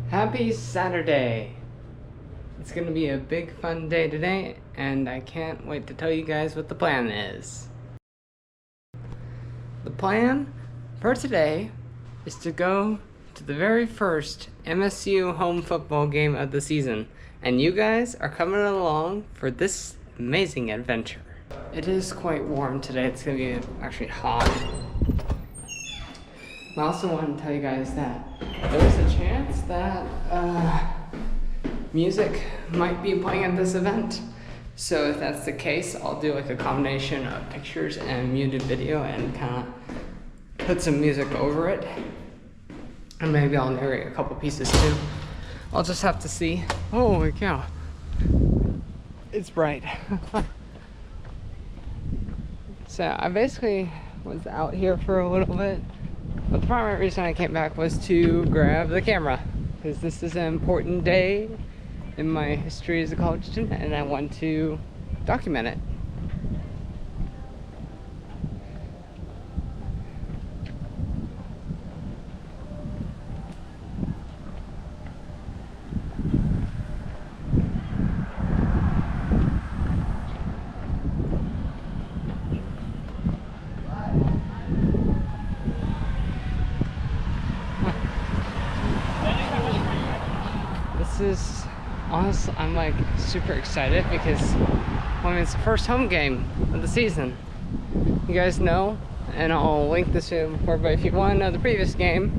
Happy Saturday! It's gonna be a big fun day today, and I can't wait to tell you guys what the plan is. The plan for today is to go to the very first MSU home football game of the season, and you guys are coming along for this amazing adventure. It is quite warm today. It's gonna be actually hot. I also want to tell you guys that there's a chance that music might be playing at this event. So if that's the case, I'll do like a combination of pictures and muted video and kind of put some music over it. And maybe I'll narrate a couple pieces too. I'll just have to see. Oh my cow. It's bright. So I basically was out here for a little bit. But the primary reason I came back was to grab the camera, because this is an important day in my history as a college student, and I want to document it. This is honestly, I'm like super excited because it's the first home game of the season. You guys know, and I'll link this in before, but if you want to know the previous game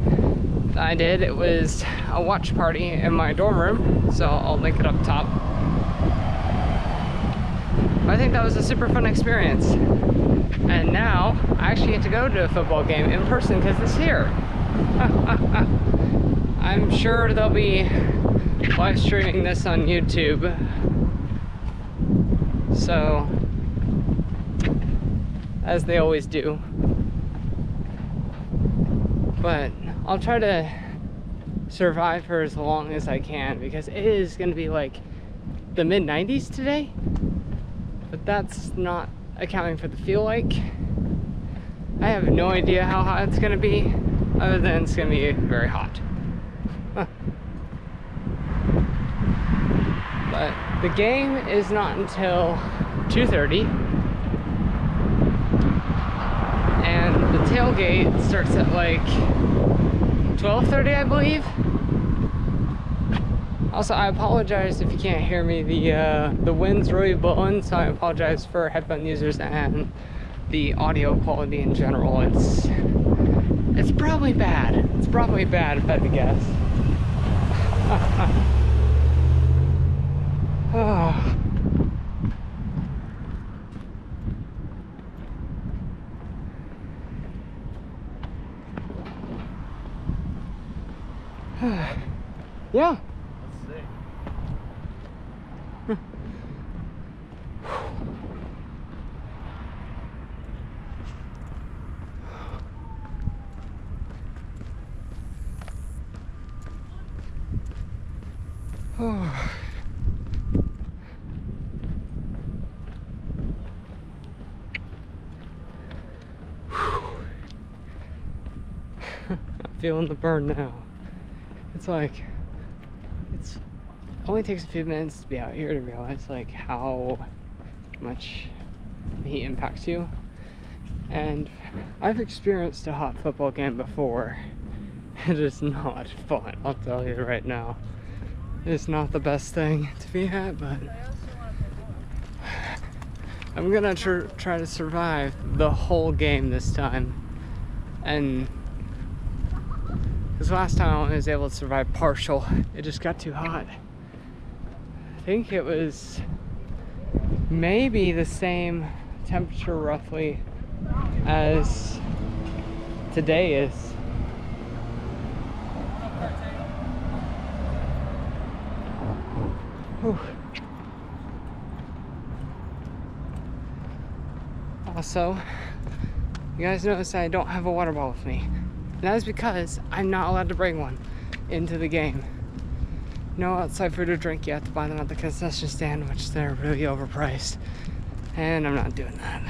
that I did, it was a watch party in my dorm room, so I'll link it up top. I think that was a super fun experience, and now I actually get to go to a football game in person because it's here. I'm sure they'll be live streaming this on YouTube, so as they always do, but I'll try to survive for as long as I can because it is going to be like the mid-90s today, but that's not accounting for the feel like. I have no idea how hot it's going to be, other than it's going to be very hot. But the game is not until 2:30, and the tailgate starts at like 12:30, I believe. Also, I apologize if you can't hear me. The wind's really blowing, so I apologize for headphone users and the audio quality in general. It's probably bad. It's probably bad if I had to guess. Oh. Yeah. Let's see. Oh. I'm feeling the burn now. It's like, it only takes a few minutes to be out here to realize like how much the heat impacts you. And I've experienced a hot football game before. It is not fun, I'll tell you right now. It's not the best thing to be at, but I'm gonna try to survive the whole game this time. And because last time I only was able to survive partial, it just got too hot. I think it was maybe the same temperature roughly as today is. Whew. Also, you guys notice I don't have a water bottle with me. And that is because I'm not allowed to bring one into the game. No outside food or drink. You have to buy them at the concession stand, which they're really overpriced. And I'm not doing that.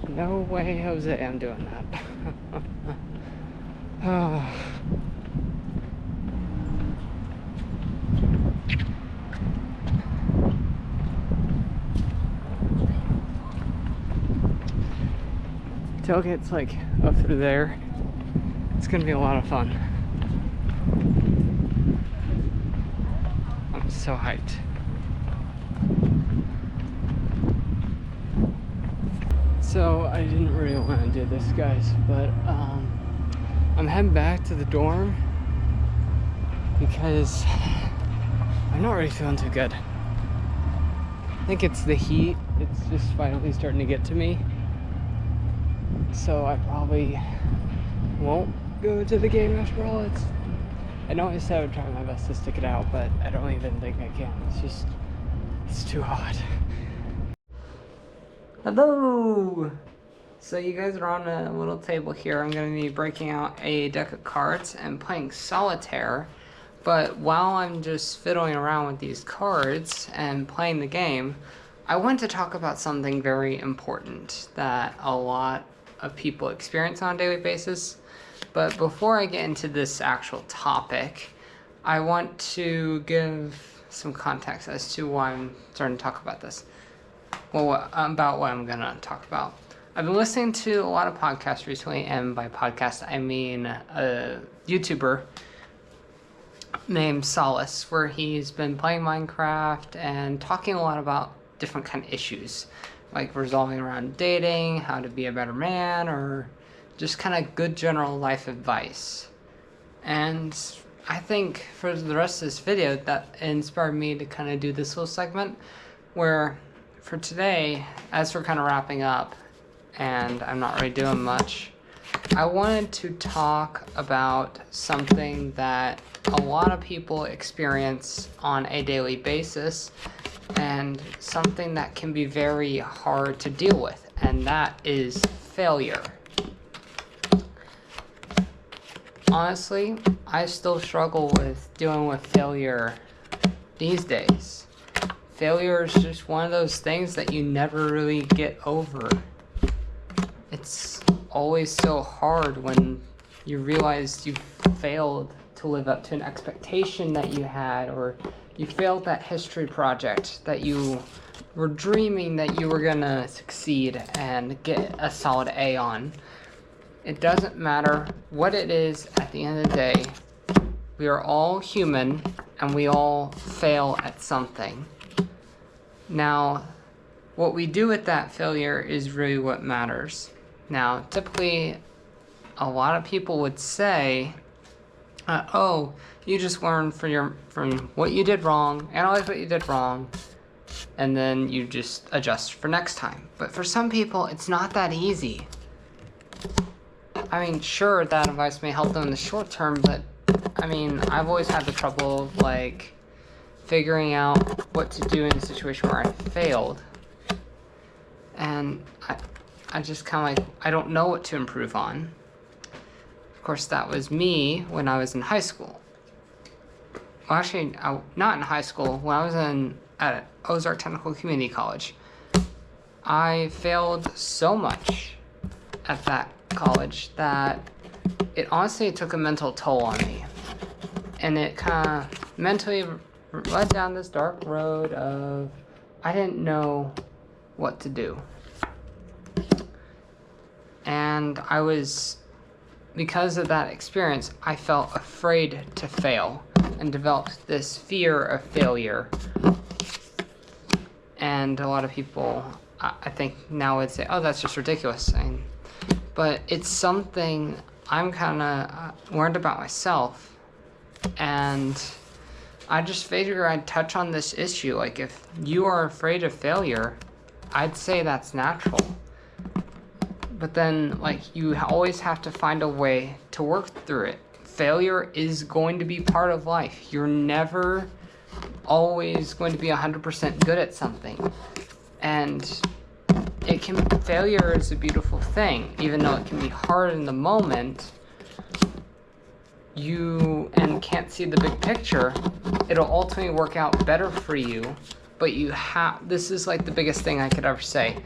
No way, Jose, I'm doing that. tailgate's like up through there. It's gonna be a lot of fun. I'm so hyped. So I didn't really want to do this, guys, but I'm heading back to the dorm because I'm not really feeling too good. I think it's the heat. It's just finally starting to get to me. So I probably won't go to the game after all. I know I said I would try my best to stick it out, but I don't even think I can. It's too hot. Hello! So you guys are on a little table here. I'm going to be breaking out a deck of cards and playing solitaire. But while I'm just fiddling around with these cards and playing the game, I want to talk about something very important that a lot of people experience on a daily basis. But before I get into this actual topic, I want to give some context as to why I'm starting to talk about this. Well, about what I'm going to talk about. I've been listening to a lot of podcasts recently, and by podcast I mean a YouTuber named Solace, where he's been playing Minecraft and talking a lot about different kind of issues, like resolving around dating, how to be a better man, or just kind of good general life advice. And I think for the rest of this video, that inspired me to kind of do this little segment where for today, as we're kind of wrapping up and I'm not really doing much, I wanted to talk about something that a lot of people experience on a daily basis and something that can be very hard to deal with, and that is failure. Honestly, I still struggle with dealing with failure these days. Failure is just one of those things that you never really get over. It's always so hard when you realize you failed to live up to an expectation that you had, or you failed that history project that you were dreaming that you were gonna succeed and get a solid A on. It doesn't matter what it is at the end of the day. We are all human and we all fail at something. Now, what we do with that failure is really what matters. Now, typically, a lot of people would say, oh, you just learn from what you did wrong, analyze what you did wrong, and then you just adjust for next time. But for some people, it's not that easy. I mean, sure, that advice may help them in the short term, but I mean, I've always had the trouble of, like, figuring out what to do in a situation where I failed. And I just kind of like, I don't know what to improve on. Of course, that was me when I was in high school. Well, actually, not in high school. When I was at Ozark Technical Community College, I failed so much at that college that it honestly took a mental toll on me. And it kind of mentally led down this dark road of I didn't know what to do. And because of that experience, I felt afraid to fail and developed this fear of failure. And a lot of people, I think now would say, oh, that's just ridiculous. But it's something I'm kind of learned about myself. And I just figure I'd touch on this issue. Like, if you are afraid of failure, I'd say that's natural. But then, like, you always have to find a way to work through it. Failure is going to be part of life. You're never always going to be 100% good at something. And failure is a beautiful thing. Even though it can be hard in the moment, and can't see the big picture, it'll ultimately work out better for you. But this is like the biggest thing I could ever say.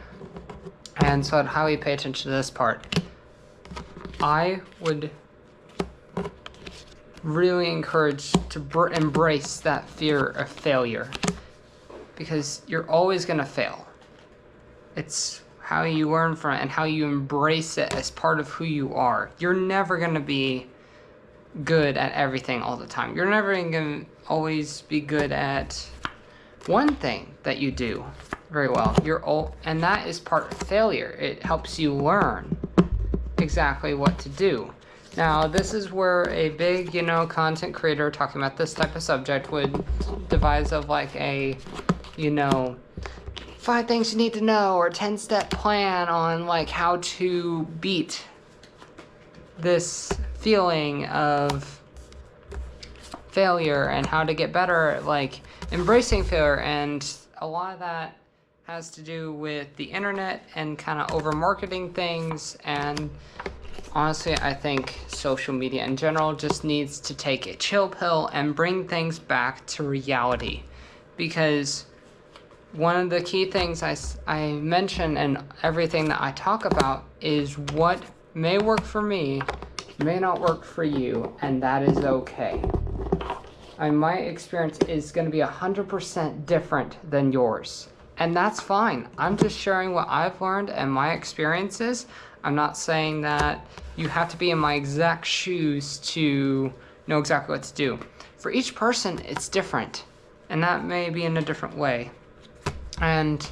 And so I'd highly pay attention to this part. I would really encourage to embrace that fear of failure, because you're always going to fail. It's how you learn from it, and how you embrace it as part of who you are. You're never going to be good at everything all the time. You're never going to always be good at one thing that you do very well. And that is part of failure. It helps you learn exactly what to do. Now, this is where a big, content creator talking about this type of subject would devise of like a, 5 things you need to know or 10-step plan on like how to beat this feeling of failure and how to get better at like embracing failure. And a lot of that has to do with the internet and kind of over marketing things. And honestly, I think social media in general just needs to take a chill pill and bring things back to reality. Because one of the key things I mention in everything that I talk about is what may work for me may not work for you, and that is okay. My experience is going to be 100% different than yours, and that's fine. I'm just sharing what I've learned and my experiences. I'm not saying that you have to be in my exact shoes to know exactly what to do. For each person, it's different, and that may be in a different way. And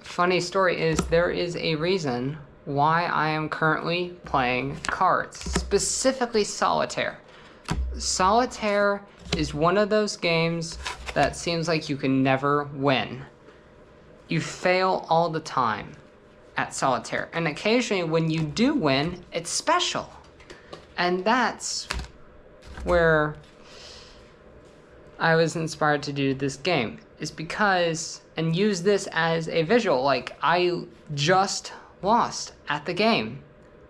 funny story is, there is a reason why I am currently playing cards, specifically Solitaire. Solitaire is one of those games that seems like you can never win. You fail all the time at Solitaire, and occasionally when you do win, it's special. And that's where I was inspired to do this game, is because, and use this as a visual, like I just lost at the game.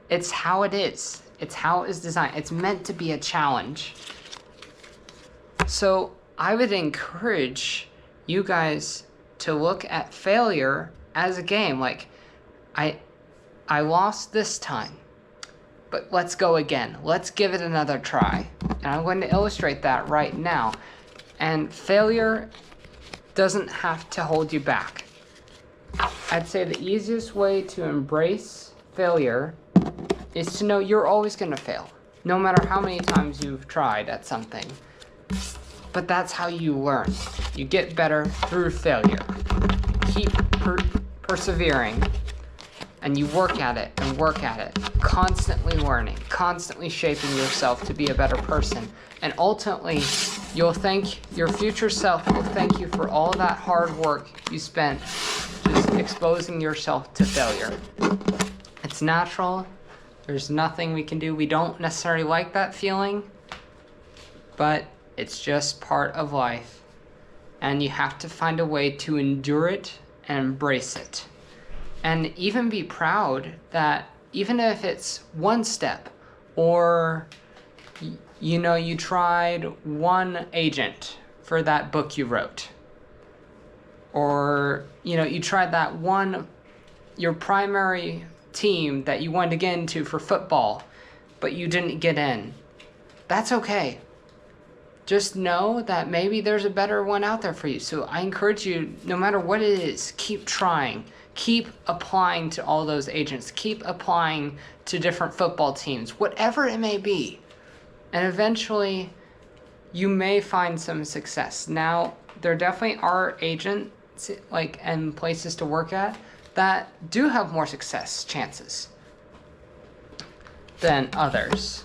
It's how it is. It's how it is designed. It's meant to be a challenge. So I would encourage you guys to look at failure as a game. Like, I lost this time, but let's go again. Let's give it another try. And I'm going to illustrate that right now. And failure doesn't have to hold you back. I'd say the easiest way to embrace failure is to know you're always going to fail, no matter how many times you've tried at something. But that's how you learn. You get better through failure. Keep persevering, and you work at it and work at it, constantly learning, constantly shaping yourself to be a better person. And ultimately, you'll thank your future self will thank you for all that hard work you spent just exposing yourself to failure. It's natural. There's nothing we can do. We don't necessarily like that feeling, but it's just part of life. And you have to find a way to endure it and embrace it. And even be proud that even if it's one step, or you tried one agent for that book you wrote, or you tried that one, your primary team that you wanted to get into for football, but you didn't get in. That's okay. Just know that maybe there's a better one out there for you. So I encourage you, no matter what it is, keep trying. Keep applying to all those agents. Keep applying to different football teams, whatever it may be. And eventually, you may find some success. Now, there definitely are agents and places to work at that do have more success chances than others.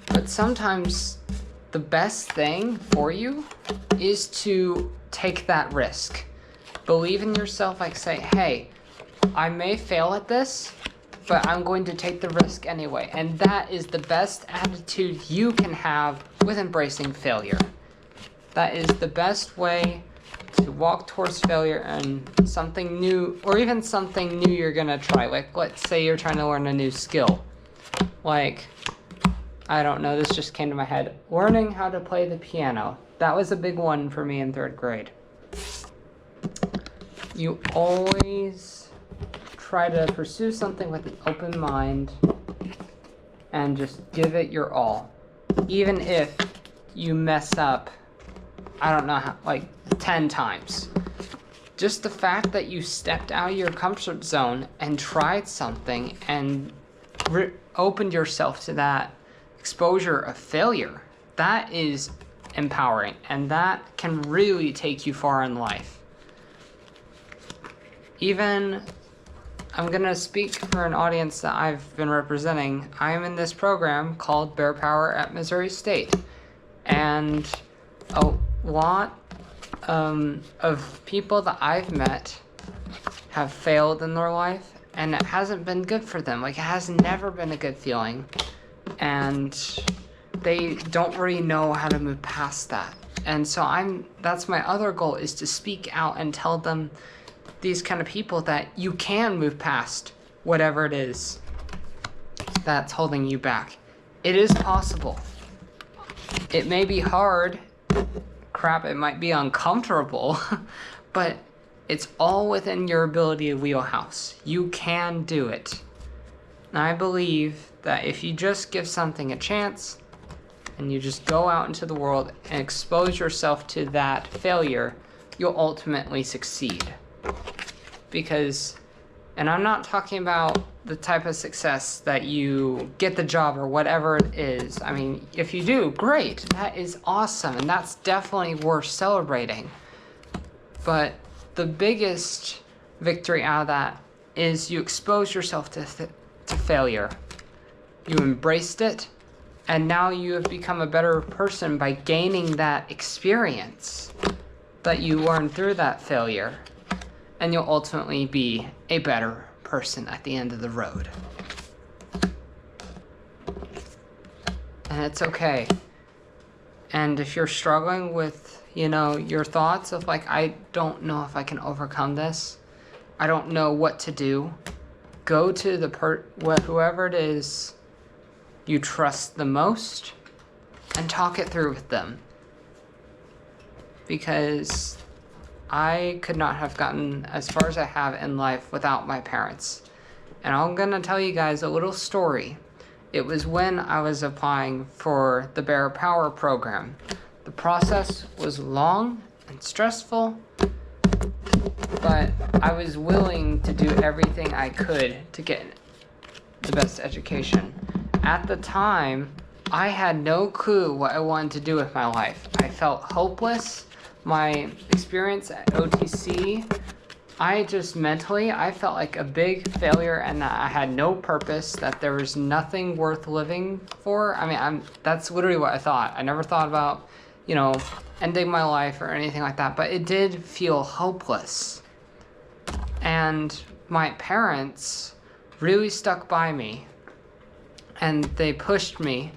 But sometimes the best thing for you is to take that risk. Believe in yourself, say, hey, I may fail at this, but I'm going to take the risk anyway. And that is the best attitude you can have with embracing failure. That is the best way to walk towards failure and something new, or even something new you're gonna try. Like, let's say you're trying to learn a new skill. Like, I don't know, this just came to my head. Learning how to play the piano. That was a big one for me in 3rd grade. You always try to pursue something with an open mind and just give it your all. Even if you mess up, I don't know how, 10 times. just the fact that you stepped out of your comfort zone and tried something and opened yourself to that exposure of failure, that is empowering, and that can really take you far in life. Even, I'm gonna speak for an audience that I've been representing. I'm in this program called Bear Power at Missouri State, and a lot of people that I've met have failed in their life, and it hasn't been good for them. Like, it has never been a good feeling, and they don't really know how to move past that. And so that's my other goal, is to speak out and tell them, these kind of people, that you can move past whatever it is that's holding you back. It is possible. It may be hard, crap, it might be uncomfortable, but it's all within your ability wheelhouse. You can do it. And I believe that if you just give something a chance, and you just go out into the world and expose yourself to that failure, you'll ultimately succeed. Because, and I'm not talking about the type of success that you get the job or whatever it is. I mean, if you do, great, that is awesome, and that's definitely worth celebrating. But the biggest victory out of that is you expose yourself to failure. You embraced it, and now you have become a better person by gaining that experience that you learned through that failure. And you'll ultimately be a better person at the end of the road. And it's okay. And if you're struggling with, your thoughts of like, I don't know if I can overcome this, I don't know what to do, go to whoever it is you trust the most and talk it through with them. Because I could not have gotten as far as I have in life without my parents. And I'm gonna tell you guys a little story. It was when I was applying for the Bear Power program. The process was long and stressful, but I was willing to do everything I could to get the best education. At the time, I had no clue what I wanted to do with my life. I felt hopeless. My experience at OTC, I felt like a big failure, and that I had no purpose, that there was nothing worth living for. I mean, that's literally what I thought. I never thought about, ending my life or anything like that, but it did feel hopeless. And my parents really stuck by me, and they pushed me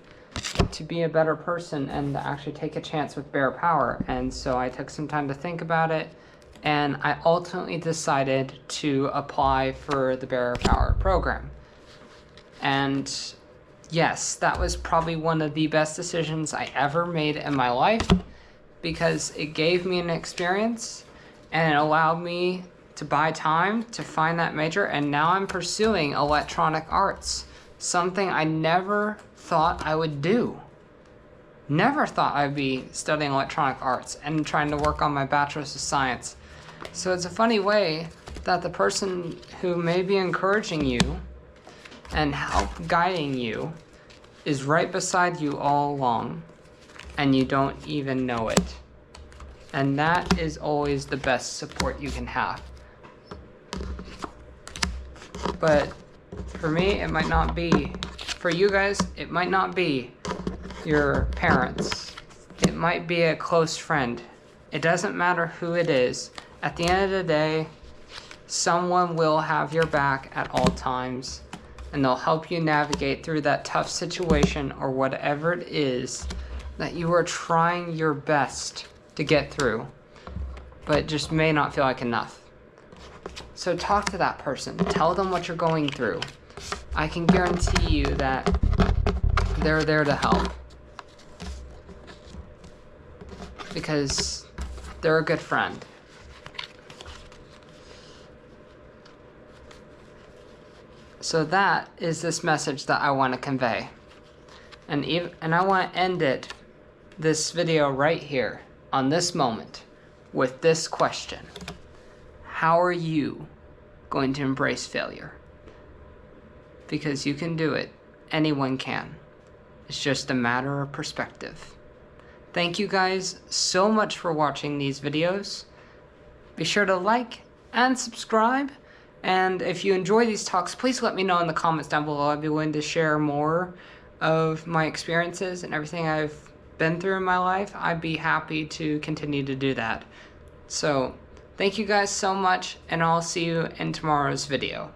to be a better person and to actually take a chance with Bear Power. And so I took some time to think about it, and I ultimately decided to apply for the Bear Power program. And yes, that was probably one of the best decisions I ever made in my life, because it gave me an experience and it allowed me to buy time to find that major. And now I'm pursuing electronic arts, something I never thought I would do. Never thought I'd be studying electronic arts and trying to work on my bachelor's of science. So it's a funny way that the person who may be encouraging you and help guiding you is right beside you all along, and you don't even know it. And that is always the best support you can have. But for me, it might not be. For you guys, it might not be your parents. It might be a close friend. It doesn't matter who it is. At the end of the day, someone will have your back at all times, and they'll help you navigate through that tough situation or whatever it is that you are trying your best to get through, but just may not feel like enough. So talk to that person. Tell them what you're going through. I can guarantee you that they're there to help, because they're a good friend. So that is this message that I want to convey. And I want to end this video right here, on this moment, with this question. how are you going to embrace failure? Because you can do it. Anyone can. It's just a matter of perspective. Thank you guys so much for watching these videos. Be sure to like and subscribe. And if you enjoy these talks, please let me know in the comments down below. I'd be willing to share more of my experiences and everything I've been through in my life. I'd be happy to continue to do that. So, thank you guys so much, and I'll see you in tomorrow's video.